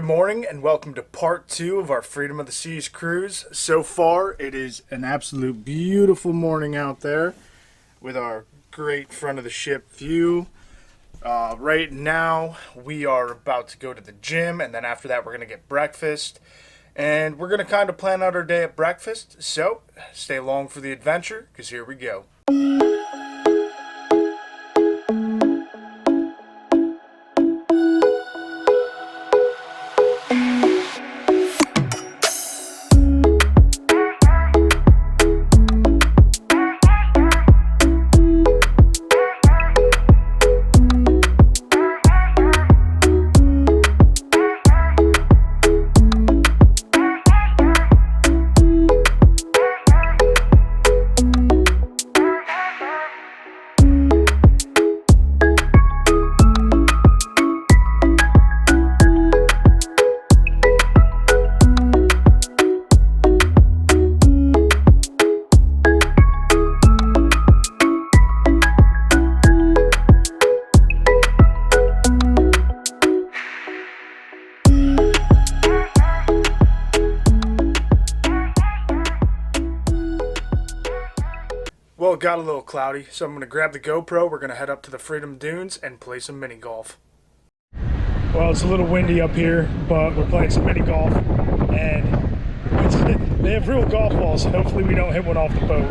Good morning and welcome to part 2 of our Freedom of the Seas cruise. So far, it is an absolute beautiful morning out there with our great front of the ship view. Right now, we are about to go to the gym, and then after that, we're going to get breakfast. And we're going to kind of plan out our day at breakfast. So, stay along for the adventure, because here we go. Well, it got a little cloudy, so I'm going to grab the GoPro. We're going to head up to the Freedom Dunes and play some mini golf. Well, it's a little windy up here, but we're playing some mini golf, and they have real golf balls, so hopefully we don't hit one off the boat.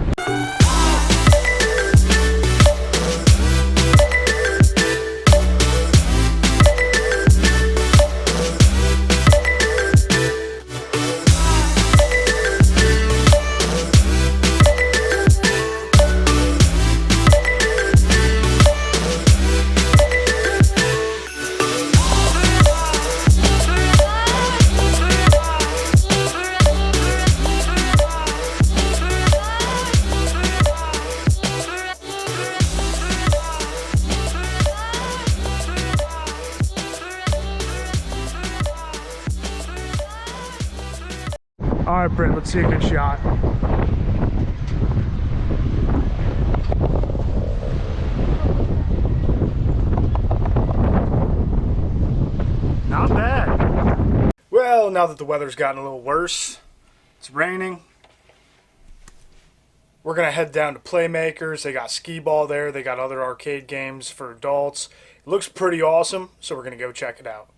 All right, Brent, let's see a good shot. Not bad. Well, now that the weather's gotten a little worse, it's raining, we're going to head down to Playmakers. They got skee ball there. They got other arcade games for adults. It looks pretty awesome, so we're going to go check it out.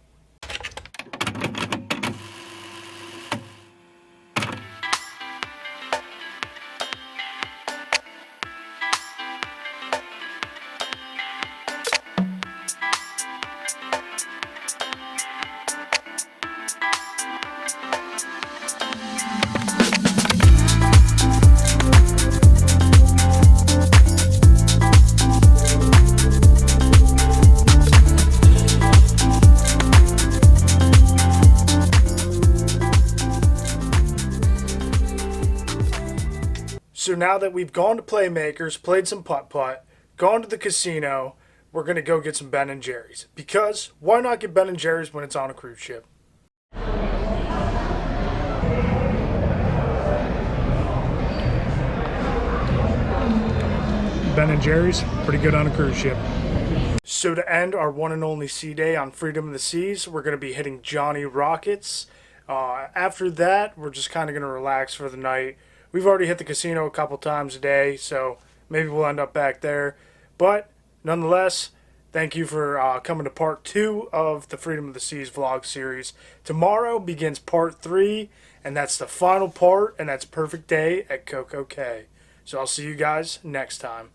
So now that we've gone to Playmakers, played some putt-putt, gone to the casino, we're going to go get some Ben & Jerry's. Because why not get Ben & Jerry's when it's on a cruise ship? Ben & Jerry's, pretty good on a cruise ship. So to end our one and only sea day on Freedom of the Seas, we're going to be hitting Johnny Rockets. After that, we're just kind of going to relax for the night. We've already hit the casino a couple times a day, so maybe we'll end up back there. But nonetheless, thank you for coming to part 2 of the Freedom of the Seas vlog series. Tomorrow begins part 3, and that's the final part, and that's Perfect Day at Coco Cay. So I'll see you guys next time.